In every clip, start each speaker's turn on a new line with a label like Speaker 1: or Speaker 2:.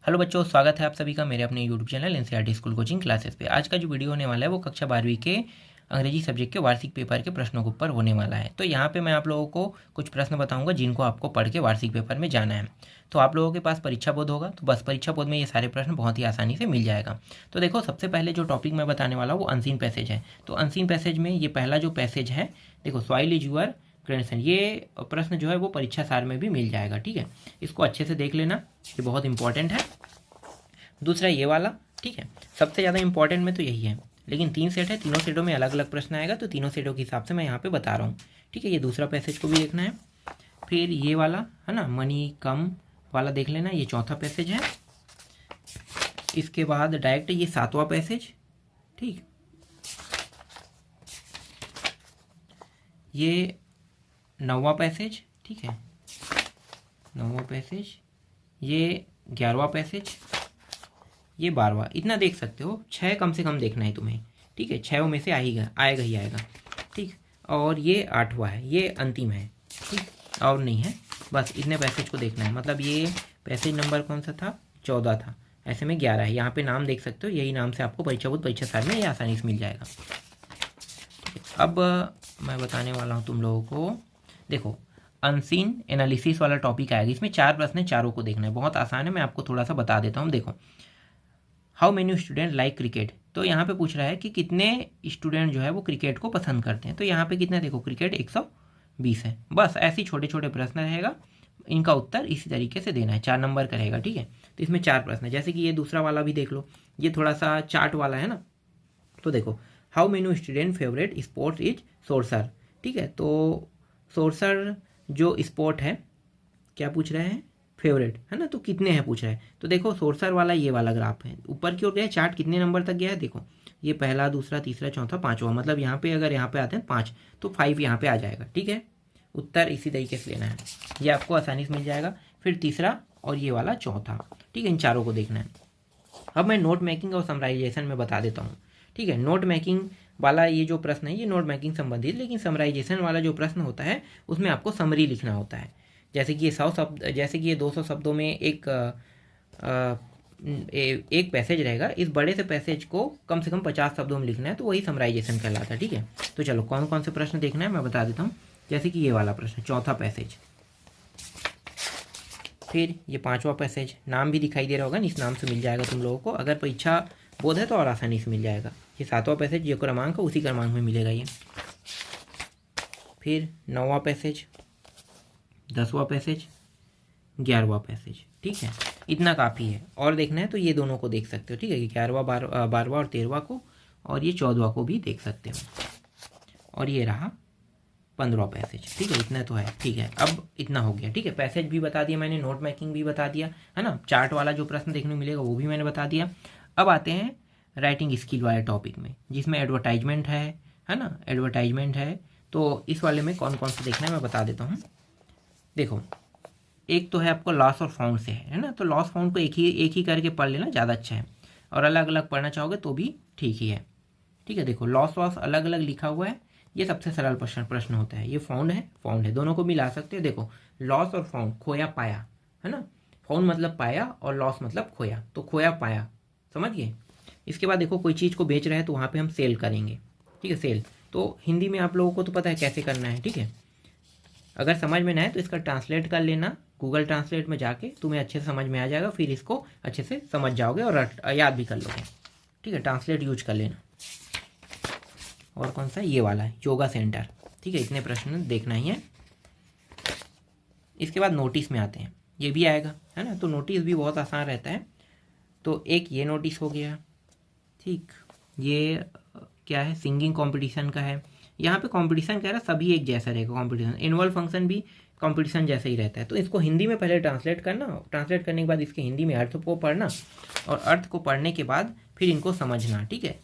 Speaker 1: Hello बच्चों, स्वागत है आप सभी का मेरे अपने YouTube channel NCERT school coaching classes पे। आज का जो वीडियो होने वाला है वो कक्षा 12वीं के अंग्रेजी सब्जेक्ट के वार्षिक पेपर के प्रश्नों के ऊपर होने वाला है। तो यहाँ पे मैं आप लोगों को कुछ प्रश्न बताऊंगा जिनको आपको पढ़ के वार्षिक पेपर में जाना है। तो आप लोगों के पास परीक्षा बोध होगा, तो बस परीक्षा बोध में ये सारे प्रश्न बहुत ही आसानी से मिल जाएगा। तो देखो, सबसे पहले जो टॉपिक मैं बताने वाला हूँ वो अनसीन पैसेज है। तो अनसीन पैसेज में ये पहला जो पैसेज है, देखो, सॉइल इज यूअर क्रेडेंशियल, ये प्रश्न जो है वो परीक्षा सार में भी मिल जाएगा। ठीक है, इसको अच्छे से देख लेना, ये बहुत इंपॉर्टेंट है। दूसरा ये वाला, ठीक है, सबसे ज़्यादा इंपॉर्टेंट में तो यही है, लेकिन 3 सेट है, तीनों सेटों में अलग अलग प्रश्न आएगा, तो तीनों सेटों के हिसाब से मैं यहाँ पे बता रहा हूँ। ठीक है, ये दूसरा पैसेज को भी देखना है। फिर ये वाला है ना, मनी कम वाला देख लेना, ये चौथा पैसेज है। इसके बाद डायरेक्ट ये 7वां पैसेज, ठीक, ये 9वां पैसेज, ठीक है, 9वां पैसेज, ये 11वां पैसेज, ये 12वां। इतना देख सकते हो, 6 कम से कम देखना है तुम्हें। ठीक है, 6 में से आएगा ही आएगा। ठीक, और ये 8वां है, ये अंतिम है। ठीक, और नहीं है, बस इतने पैसेज को देखना है। मतलब ये पैसेज नंबर कौन सा था, 14 था, ऐसे में 11 है। यहाँ पे नाम देख सकते हो, यही नाम से आपको परीक्षा बोध परीक्षा साल में ये आसानी से मिल जाएगा। अब मैं बताने वाला हूँ तुम लोगों को, देखो, अनसीन एनालिसिस वाला टॉपिक आएगा। इसमें 4 प्रश्न है, चारों को देखना है, बहुत आसान है। मैं आपको थोड़ा सा बता देता हूँ। देखो, how many student like cricket, तो यहाँ पे पूछ रहा है कि कितने स्टूडेंट जो है वो क्रिकेट को पसंद करते हैं। तो यहाँ पे कितना, देखो, क्रिकेट 120 है। बस ऐसे छोटे छोटे प्रश्न रहेगा, इनका उत्तर इसी तरीके से देना है, 4 नंबर का रहेगा। ठीक है, तो इसमें 4 प्रश्न है। जैसे कि ये दूसरा वाला भी देख लो, ये थोड़ा सा चार्ट वाला है ना। तो देखो, how many student favourite sports is sorcerer. ठीक है, तो सोर्सर जो स्पोर्ट है, क्या पूछ रहे हैं, फेवरेट है ना, तो कितने हैं पूछ रहा है। तो देखो, सोर्सर वाला ये वाला ग्राफ है, ऊपर की ओर गया चार्ट, कितने नंबर तक गया है, देखो, ये पहला, दूसरा, तीसरा, चौथा, पांचवा। मतलब यहाँ पे अगर यहाँ पे आते हैं 5, तो 5 यहाँ पे आ जाएगा। ठीक है, उत्तर इसी तरीके से लेना है, ये आपको आसानी से मिल जाएगा। फिर तीसरा और ये वाला चौथा। ठीक है, इन चारों को देखना है। अब मैं नोट मेकिंग और समराइजेशन में बता देता हूँ। ठीक है, नोट मेकिंग वाला ये जो प्रश्न है ये नोट मेकिंग संबंधित, लेकिन समराइजेशन वाला जो प्रश्न होता है उसमें आपको समरी लिखना होता है। जैसे कि ये 100 शब्द, जैसे कि ये 200 शब्दों में एक पैसेज रहेगा, इस बड़े से पैसेज को कम से कम 50 शब्दों में लिखना है, तो वही समराइजेशन कहलाता है। ठीक है, तो चलो कौन कौन से प्रश्न देखना है मैं बता देता हूँ। जैसे कि ये वाला प्रश्न, चौथा पैसेज, फिर ये 5वां पैसेज, नाम भी दिखाई दे रहा होगा, इस नाम से मिल जाएगा तुम लोगों को। अगर परीक्षा बोध है तो और आसानी से मिल जाएगा। ये 7वां पैसेज, जो क्रमांक है उसी क्रमांक में मिलेगा ये। फिर 9वां पैसेज, 10वां पैसेज, 11वां पैसेज। ठीक है, इतना काफ़ी है। और देखना है तो ये दोनों को देख सकते हो। ठीक है, 11वां, 12वां और 13वां को, और ये 14वां को भी देख सकते हो। और ये रहा 15वां पैसेज। ठीक है, इतना तो है। ठीक है, अब इतना हो गया। ठीक है, पैसेज भी बता दिया मैंने, नोट मेकिंग भी बता दिया है ना, चार्ट वाला जो प्रश्न देखने को मिलेगा वो भी मैंने बता दिया। अब आते हैं राइटिंग स्किल वाले टॉपिक में, जिसमें एडवर्टाइजमेंट है ना, एडवर्टाइजमेंट है। तो इस वाले में कौन कौन सा देखना है मैं बता देता हूँ। देखो, एक तो है आपको लॉस और फाउंड से है ना, तो लॉस फाउंड को एक ही करके पढ़ लेना, ज़्यादा अच्छा है। और अलग अलग पढ़ना चाहोगे तो भी ठीक ही है। ठीक है, देखो, लॉस वॉस अलग अलग लिखा हुआ है, ये सबसे सरल प्रश्न होता है। ये फाउंड है, दोनों को मिला सकते हो। देखो, लॉस और फाउंड, खोया पाया है ना, फाउंड मतलब पाया और लॉस मतलब खोया, तो खोया पाया, समझ गए। इसके बाद देखो, कोई चीज़ को बेच रहे हैं तो वहाँ पे हम सेल करेंगे। ठीक है, सेल तो हिंदी में आप लोगों को तो पता है कैसे करना है। ठीक है, अगर समझ में ना आए तो इसका ट्रांसलेट कर लेना, गूगल ट्रांसलेट में जाके तुम्हें अच्छे से समझ में आ जाएगा, फिर इसको अच्छे से समझ जाओगे और याद भी कर लोगे। ठीक है, ट्रांसलेट यूज कर लेना। और कौन सा, ये वाला है, योगा सेंटर। ठीक है, इतने प्रश्न देखना ही है। इसके बाद नोटिस में आते हैं, ये भी आएगा है ना, तो नोटिस भी बहुत आसान रहता है। तो एक ये नोटिस हो गया। ठीक, ये क्या है, सिंगिंग कंपटीशन का है। यहाँ पे कंपटीशन कह रहा है, सभी एक जैसा रहेगा कंपटीशन, एनुअल फंक्शन भी कंपटीशन जैसा ही रहता है। तो इसको हिंदी में पहले ट्रांसलेट करना, ट्रांसलेट करने के बाद इसके हिंदी में अर्थ को पढ़ना, और अर्थ को पढ़ने के बाद फिर इनको समझना। ठीक है,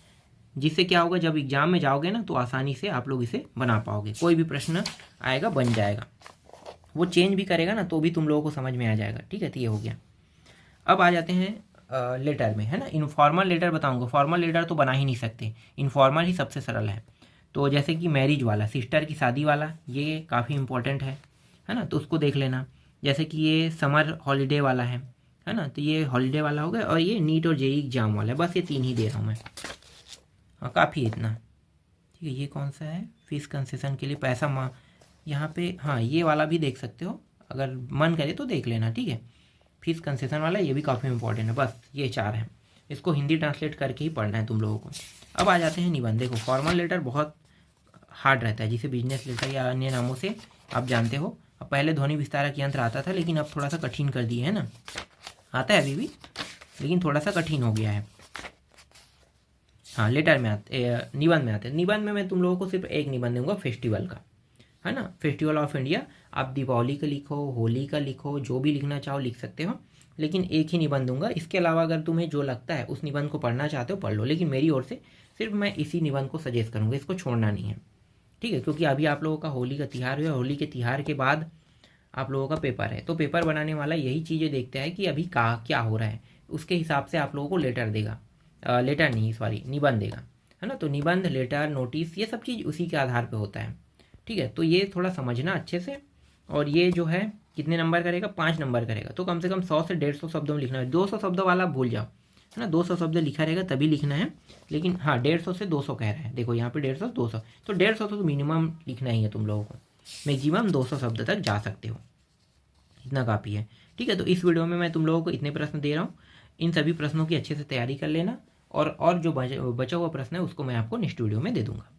Speaker 1: जिससे क्या होगा, जब एग्जाम में जाओगे ना तो आसानी से आप लोग इसे बना पाओगे। कोई भी प्रश्न आएगा बन जाएगा, वो चेंज भी करेगा ना तो भी तुम लोगों को समझ में आ जाएगा। ठीक है, तो ये हो गया। अब आ जाते हैं लेटर में, है ना। इनफॉर्मल लेटर बताऊंगा, फॉर्मल लेटर तो बना ही नहीं सकते, इनफॉर्मल ही सबसे सरल है। तो जैसे कि मैरिज वाला, सिस्टर की शादी वाला, ये काफ़ी इंपॉर्टेंट है ना, तो उसको देख लेना। जैसे कि ये समर हॉलीडे वाला है है ना। तो ये हॉलीडे वाला हो गया और ये नीट और जेईई एग्जाम वाला है, बस ये 3 ही दे रहा हूँ मैं। हाँ काफ़ी है इतना, ठीक है। ये कौन सा है, फीस कंसेशन के लिए पैसा यहाँ पे, हाँ ये वाला भी देख सकते हो, अगर मन करे तो देख लेना, ठीक है। फीस कंसेशन वाला ये भी काफ़ी इंपॉर्टेंट है। बस ये 4 हैं, इसको हिंदी ट्रांसलेट करके ही पढ़ना है तुम लोगों को। अब आ जाते हैं निबंध। देखो फॉर्मल लेटर बहुत हार्ड रहता है, जिसे बिजनेस लेटर या अन्य नामों से आप जानते हो। अब पहले ध्वनि विस्तारक यंत्र आता था, लेकिन अब थोड़ा सा कठिन कर दिए है ना, आता है अभी भी लेकिन थोड़ा सा कठिन हो गया है। हाँ लेटर में निबंध में आते हैं। निबंध में मैं तुम लोगों को सिर्फ एक निबंध दूंगा फेस्टिवल का, है ना। फेस्टिवल ऑफ इंडिया, आप दीपावली का लिखो, होली का लिखो, जो भी लिखना चाहो लिख सकते हो, लेकिन एक ही निबंध दूंगा। इसके अलावा अगर तुम्हें जो लगता है उस निबंध को पढ़ना चाहते हो पढ़ लो, लेकिन मेरी ओर से सिर्फ मैं इसी निबंध को सजेस्ट करूँगा, इसको छोड़ना नहीं है, ठीक है। क्योंकि अभी आप लोगों का होली का तिहार है, होली के तिहार के बाद आप लोगों का पेपर है, तो पेपर बनाने वाला यही चीज़ें देखता है कि अभी क्या हो रहा है, उसके हिसाब से आप लोगों को लेटर देगा, लेटर नहीं सॉरी निबंध देगा, है ना। तो निबंध, लेटर, नोटिस, ये सब चीज़ उसी के आधार पर होता है, ठीक है। तो ये थोड़ा समझना अच्छे से। और ये जो है कितने नंबर करेगा, 5 नंबर करेगा, तो कम से कम 100 से 150 शब्दों में लिखना है। 200 शब्द वाला भूल जाओ, है ना। 200 शब्द लिखा रहेगा तभी लिखना है, लेकिन हाँ 150 से 200 कह रहा है, देखो यहाँ पे 150 200, तो 150 तो मिनिमम लिखना ही है तुम लोगों को। मैक्सिमम 200 शब्द तक जा सकते हो, इतना काफ़ी है, ठीक है। तो इस वीडियो में मैं तुम लोगों को इतने प्रश्न दे रहा हूँ, इन सभी प्रश्नों की अच्छे से तैयारी कर लेना, और जो बचा हुआ प्रश्न है उसको मैं आपको नेक्स्ट वीडियो में दे दूँगा।